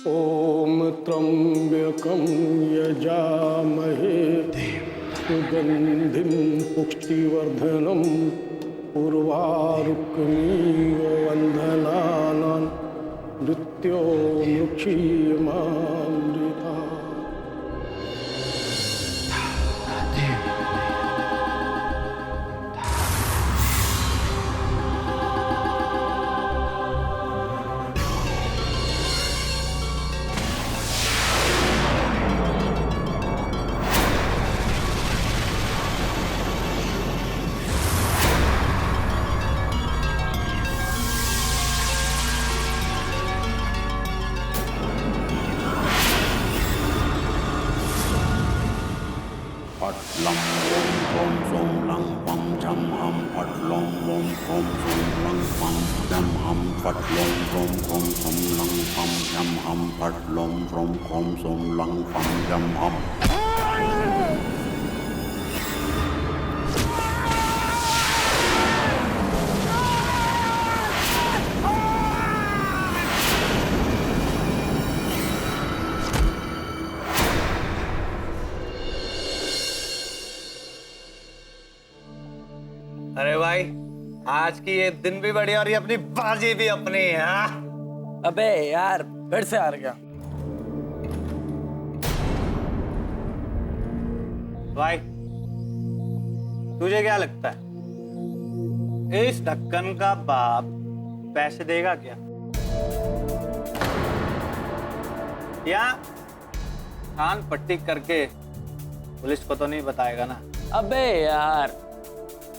ओम त्र्यंबकं यजामहे सुगंधिं पुष्टिवर्धनम् उर्वारुकमिव वन्दनानां मृत्योर्मुक्षीयमामृता। लं ॐ ॐ ॐ लं पं झं हं फट् लं ॐ ॐ ॐ लं पं झं हं फट् लं ॐ ॐ ॐ लं पं झं हं फट् लं ॐ ॐ ॐ लं पं झं हं। अरे भाई, आज की ये दिन भी बढ़िया और ये अपनी बाजी भी अपनी है। अबे यार, फिर से हार गया। भाई, तुझे क्या लगता है इस ढक्कन का बाप पैसे देगा क्या? या कान पट्टी करके पुलिस को तो नहीं बताएगा ना? अबे यार,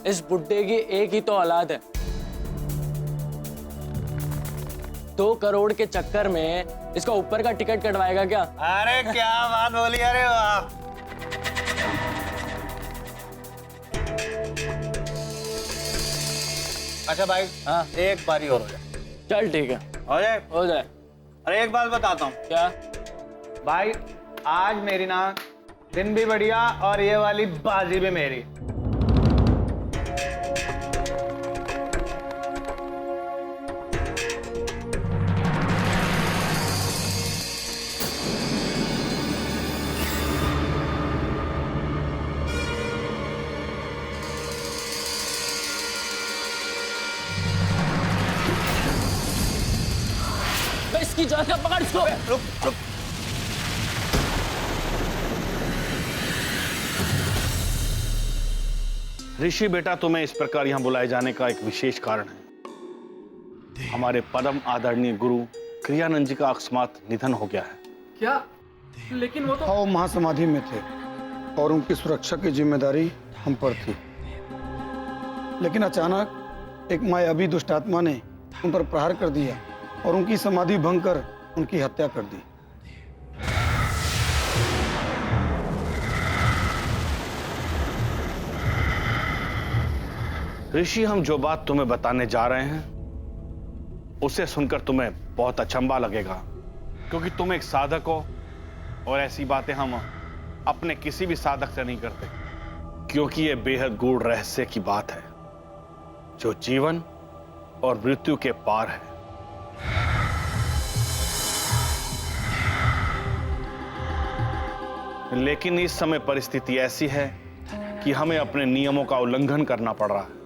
इस बुड्ढे की एक ही तो औलाद है। 2 करोड़ के चक्कर में इसका ऊपर का टिकट कटवाएगा क्या? अरे क्या बात बोली, अरे वाह। अच्छा भाई, हाँ, एक बारी और हो जाए। चल ठीक है, हो जाए? हो जाए। अरे एक बात बताता हूँ। क्या? भाई, आज मेरी ना दिन भी बढ़िया और ये वाली बाजी भी मेरी। इसकी जान का पकड़ इसको। रुक रुक। ऋषि बेटा, तुम्हें इस प्रकार यहाँ बुलाए जाने का एक विशेष कारण है। हमारे परम आदरणीय गुरु क्रियानंद जी का अकस्मात निधन हो गया है। क्या? लेकिन वो तो वो महासमाधि में थे और उनकी सुरक्षा की जिम्मेदारी हम पर थी, लेकिन अचानक एक मायावी दुष्टात्मा ने उन पर प्रहार कर दिया और उनकी समाधि भंग कर उनकी हत्या कर दी। ऋषि, हम जो बात तुम्हें बताने जा रहे हैं उसे सुनकर तुम्हें बहुत अचंभा लगेगा, क्योंकि तुम एक साधक हो और ऐसी बातें हम अपने किसी भी साधक से नहीं करते, क्योंकि यह बेहद गूढ़ रहस्य की बात है जो जीवन और मृत्यु के पार है। लेकिन इस समय परिस्थिति ऐसी है कि हमें अपने नियमों का उल्लंघन करना पड़ रहा है।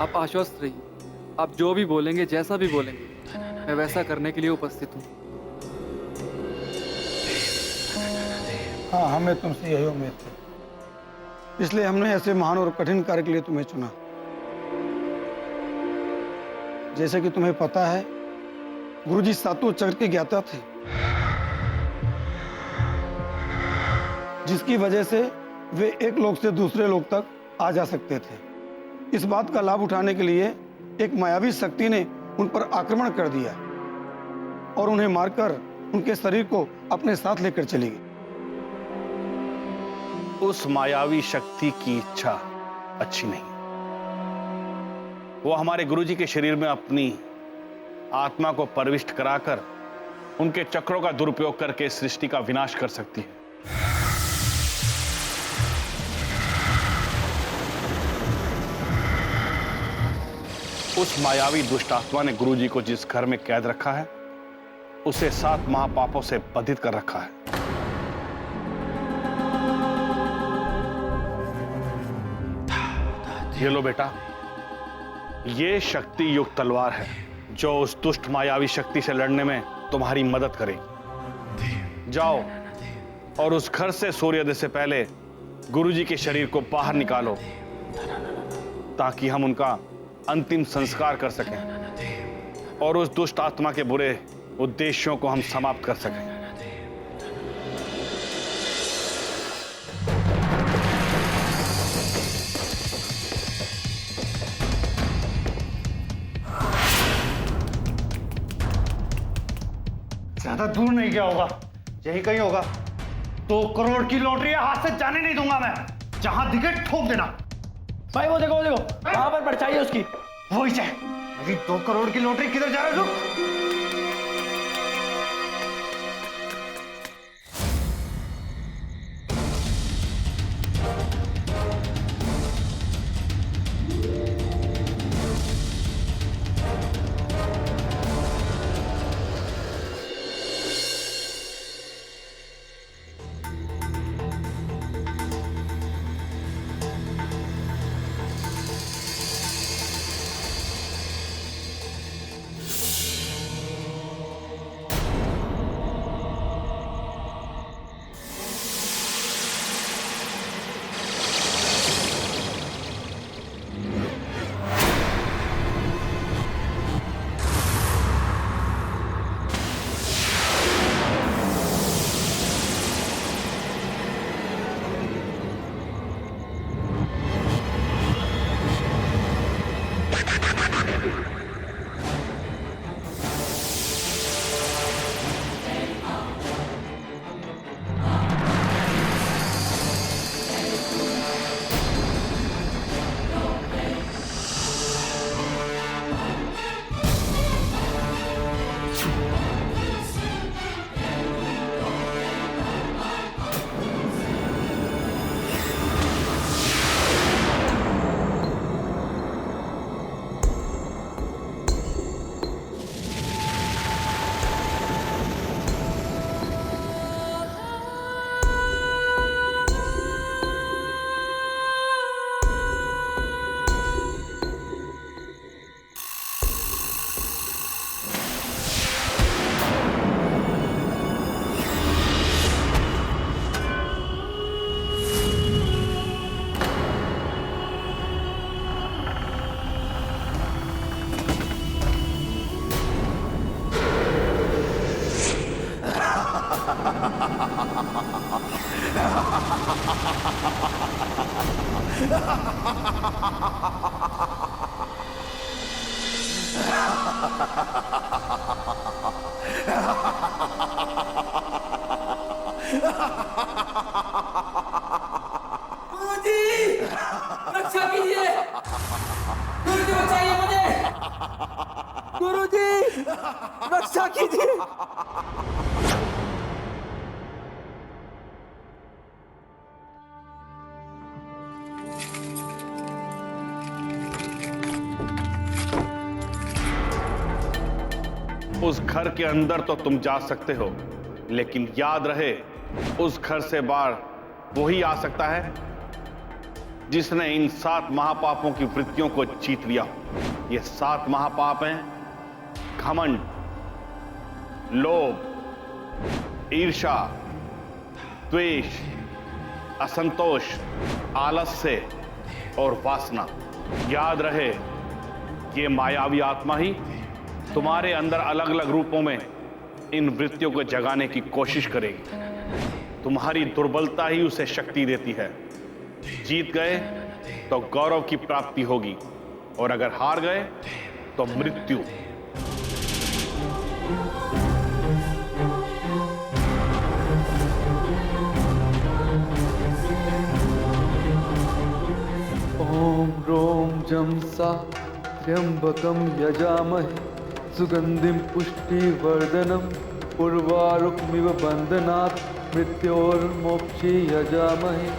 आप आश्वस्त रहिए, आप जो भी बोलेंगे, जैसा भी बोलेंगे, मैं वैसा करने के लिए उपस्थित हूँ। हाँ, हमें तुमसे यही उम्मीद थी, इसलिए हमने ऐसे महान और कठिन कार्य के लिए तुम्हें चुना। जैसे कि तुम्हें पता है, गुरुजी सातों चक्र के ज्ञाता थे, जिसकी वजह से वे एक लोक से दूसरे लोक तक आ जा सकते थे। इस बात का लाभ उठाने के लिए एक मायावी शक्ति ने उन पर आक्रमण कर दिया और उन्हें मारकर उनके शरीर को अपने साथ लेकर चली गई। उस मायावी शक्ति की इच्छा अच्छी नहीं। वो हमारे गुरुजी के शरीर में अपनी आत्मा को प्रविष्ट कराकर उनके चक्रों का दुरुपयोग करके सृष्टि का विनाश कर सकती है। उस मायावी दुष्ट आत्मा ने गुरुजी को जिस घर में कैद रखा है उसे 7 महापापों से बंधित कर रखा है। ये लो बेटा, ये शक्ति युक्त तलवार है जो उस दुष्ट मायावी शक्ति से लड़ने में तुम्हारी मदद करेगी। जाओ और उस घर से सूर्योदय से पहले गुरुजी के शरीर को बाहर निकालो ताकि हम उनका अंतिम संस्कार कर सकें और उस दुष्ट आत्मा के बुरे उद्देश्यों को हम समाप्त कर सकें। ज्यादा दूर नहीं गया होगा, यही कहीं होगा। 2 करोड़ की लॉटरी है, हाथ से जाने नहीं दूंगा मैं। जहां दिखे ठोक देना। भाई वो देखो वहां पर परछाई है उसकी। वही चाहे मेरी 2 करोड़ की लॉटरी किधर जा रहे हो? रक्षा कीजिए, गुरुजी बचाइए मुझे, गुरुजी रक्षा कीजिए। उस घर के अंदर तो तुम जा सकते हो, लेकिन याद रहे उस घर से बाहर वही आ सकता है जिसने इन 7 महापापों की वृत्तियों को जीत लिया। ये 7 महापाप हैं: घमंड, लोभ, ईर्ष्या, द्वेष, असंतोष, आलस्य और वासना। याद रहे ये मायावी आत्मा ही तुम्हारे अंदर अलग अलग रूपों में इन वृत्तियों को जगाने की कोशिश करेगी। तुम्हारी दुर्बलता ही उसे शक्ति देती है। जीत गए तो गौरव की प्राप्ति होगी और अगर हार गए तो मृत्यु। ओम रोम जम सा त्र्यंबकम यजामहे सुगंधिम पुष्टिवर्धनम उर्वारुकमिव बंधनात् मृत्योर्मोक्षी यजामहे।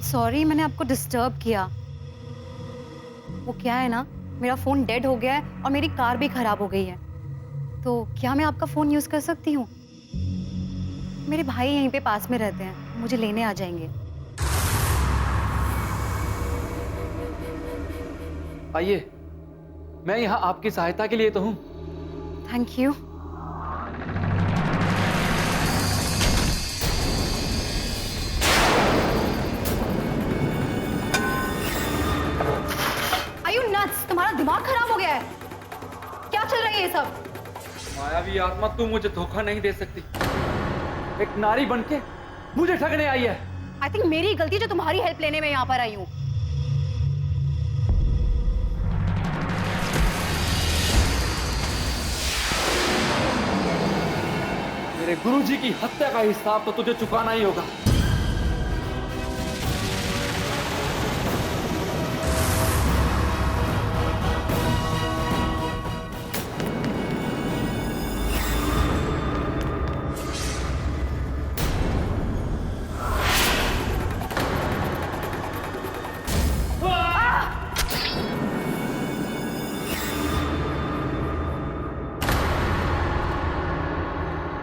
सॉरी मैंने आपको डिस्टर्ब किया। वो क्या है ना, मेरा फ़ोन डेड हो गया है और मेरी कार भी खराब हो गई है। तो क्या मैं आपका फ़ोन यूज़ कर सकती हूँ? मेरे भाई यहीं पे पास में रहते हैं, मुझे लेने आ जाएंगे। आइए, मैं यहाँ आपकी सहायता के लिए तो हूँ। Thank you. Are you nuts? तुम्हारा दिमाग खराब हो गया है? क्या चल रहा है ये सब? मायावी आत्मा, तू मुझे धोखा नहीं दे सकती। एक नारी बनके मुझे ठगने आई है। आई थिंक मेरी गलती जो तुम्हारी हेल्प लेने में यहाँ पर आई हूँ। मेरे गुरुजी की हत्या का हिसाब तो तुझे चुकाना ही होगा।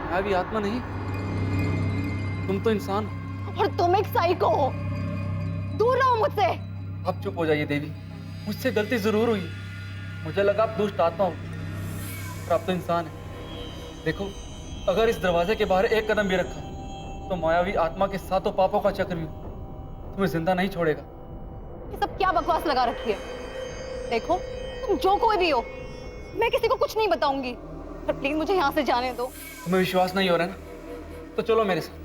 मायावी आत्मा नहीं, तुम तो इंसान हो। और तुम एक साइको हो। दूर रहो मुझसे। अब चुप हो जाइए देवी, मुझसे गलती जरूर हुई। मुझे लगा आप दुष्ट आत्मा हो, पर आप तो इंसान है। देखो, अगर इस दरवाजे के बाहर एक कदम भी रखा तो मायावी आत्मा के सातों पापों का चक्रव्यूह तुम्हें जिंदा नहीं छोड़ेगा। ये सब क्या बकवास लगा रखी है? देखो, तुम जो कोई भी हो, मैं किसी को कुछ नहीं बताऊंगी। पर प्लीज मुझे यहाँ से जाने दो। तुम्हें विश्वास नहीं हो रहा ना, तो चलो मेरे साथ।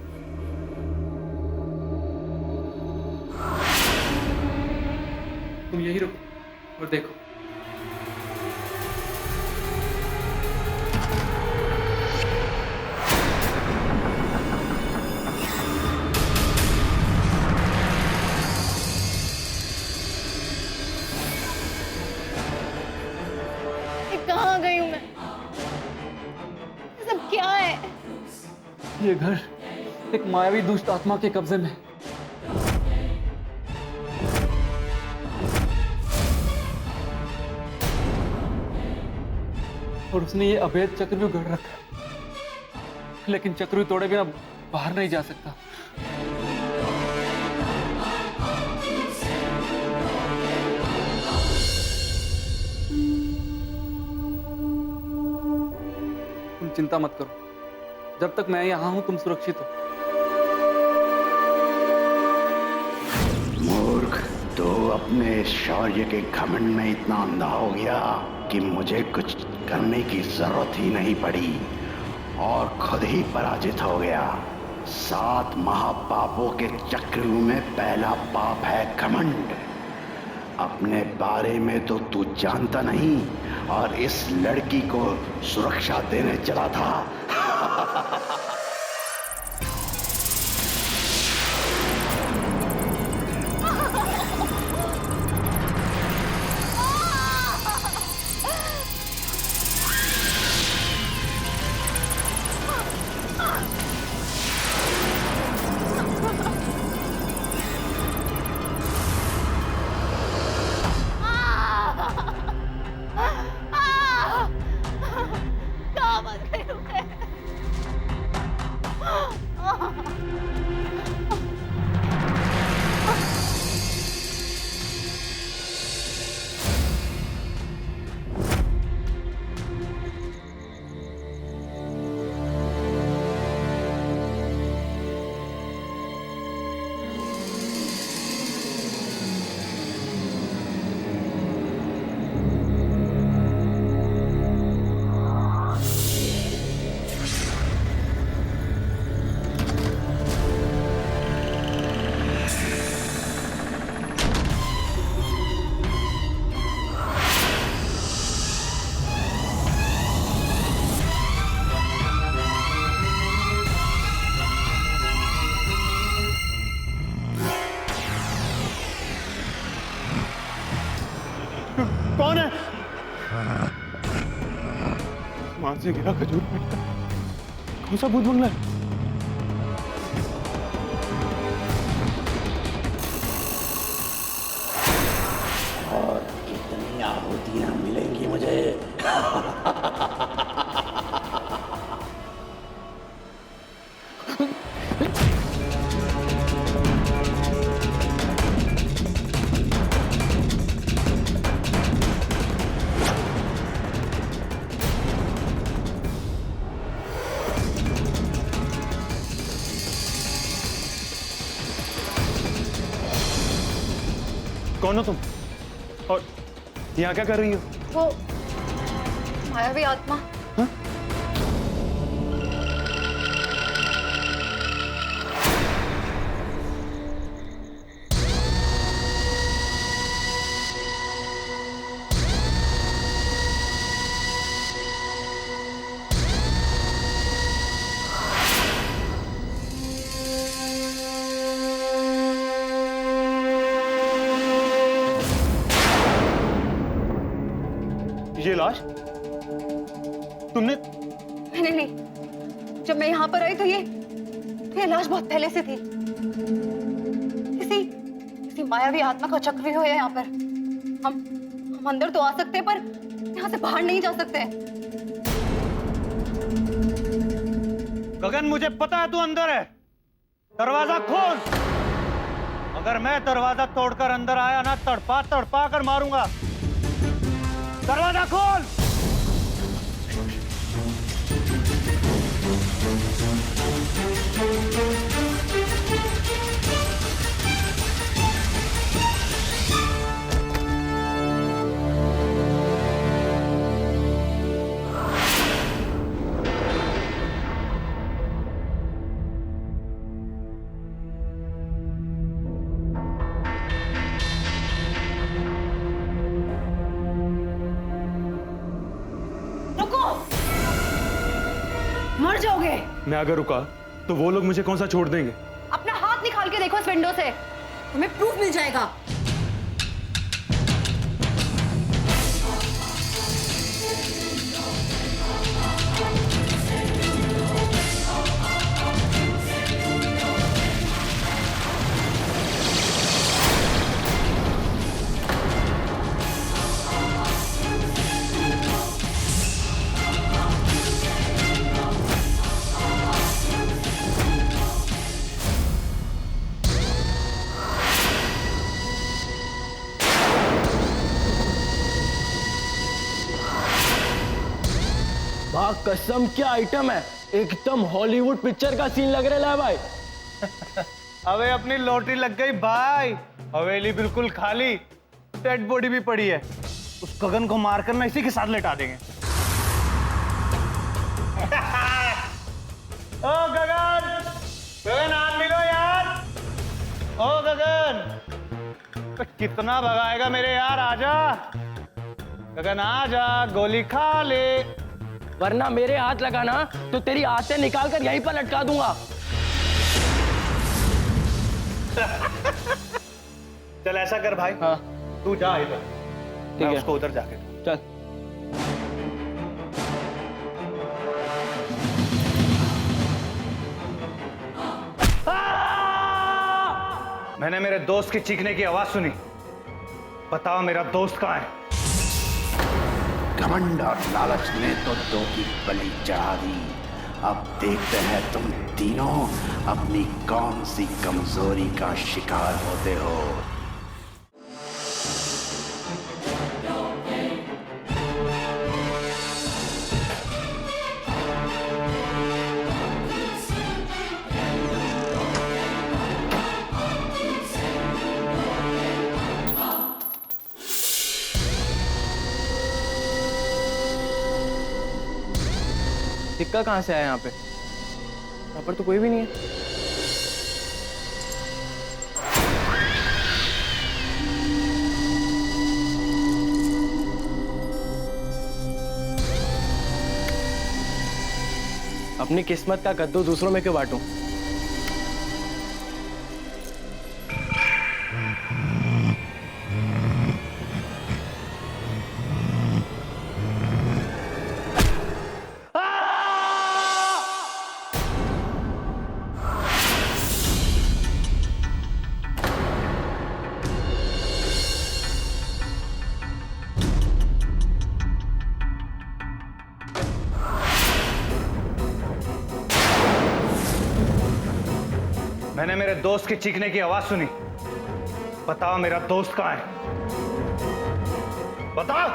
तुम यही रुको और देखो। कहाँ गई हूँ मैं? ये सब क्या है? ये घर एक मायावी दुष्ट आत्मा के कब्जे में है। और उसने ये अवैध चक्रव्यूह गढ़ रखा है। लेकिन चक्रव्यूह तोड़े बिना बाहर नहीं जा सकता। तुम चिंता मत करो, जब तक मैं यहाँ हूं तुम सुरक्षित हो। मूर्ख, तो अपने शौर्य के घमंड में इतना अंधा हो गया कि मुझे कुछ करने की जरूरत ही नहीं पड़ी और खुद ही पराजित हो गया। 7 महापापों के चक्रव्यूह में पहला पाप है घमंड। अपने बारे में तो तू जानता नहीं और इस लड़की को सुरक्षा देने चला था। कौन है? वहां से गिरा खजूर पेट। कौन सा भूत बंगला है? कौन हो तुम और यहाँ क्या कर रही हो? वो मायावी आत्मा। ये लाश तुमने? नहीं, जब मैं यहाँ पर आई तो ये लाश बहुत पहले से थी। किसी मायावी आत्मा का चक्रव्यूह है यहाँ पर। हम अंदर तो आ सकते हैं, पर यहाँ से बाहर नहीं जा सकते। गगन, मुझे पता है तू अंदर है। दरवाजा खोल। अगर मैं दरवाजा तोड़कर अंदर आया ना, तड़पा तड़पा कर मारूंगा। दरवाजा खोल। मर जाओगे। मैं अगर रुका तो वो लोग मुझे कौन सा छोड़ देंगे? अपना हाथ निकाल के देखो इस विंडो से, तुम्हें प्रूफ मिल जाएगा। वाह कसम, क्या आइटम है। एकदम हॉलीवुड पिक्चर का सीन लग रहा है भाई। अबे अपनी लॉटरी लग गई भाई। हवेली बिल्कुल खाली, डेड बॉडी भी पड़ी है। उस गगन को मारकर ना इसी के साथ लेटा देंगे। ओ गगन, गगन हाथ मिलो यार। ओ गगन, कितना भगाएगा मेरे यार, आजा। गगन आजा, गोली खा ले। वरना मेरे हाथ लगाना तो तेरी आंतें निकाल कर यहीं पर लटका दूंगा। चल ऐसा कर भाई, हाँ तू जा इधर, ठीक है, उसको उधर जाके चल। मैंने मेरे दोस्त की चीखने की आवाज सुनी। बताओ मेरा दोस्त कहाँ है? घमंड और लालच ने तो दो की बलि चढ़ा दी। अब देखते हैं तुम तीनों अपनी कौन सी कमजोरी का शिकार होते हो। सिक्का कहाँ से आया यहाँ पे? यहाँ पर तो कोई भी नहीं है। अपनी किस्मत का कद्दू दूसरों में क्यों बांटूं? मैंने मेरे दोस्त की चीखने की आवाज सुनी। बताओ मेरा दोस्त कहाँ है? बताओ।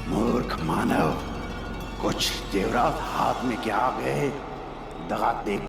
मूर्ख मानव, कुछ जेवरात हाथ में क्या आ गए, दगा देख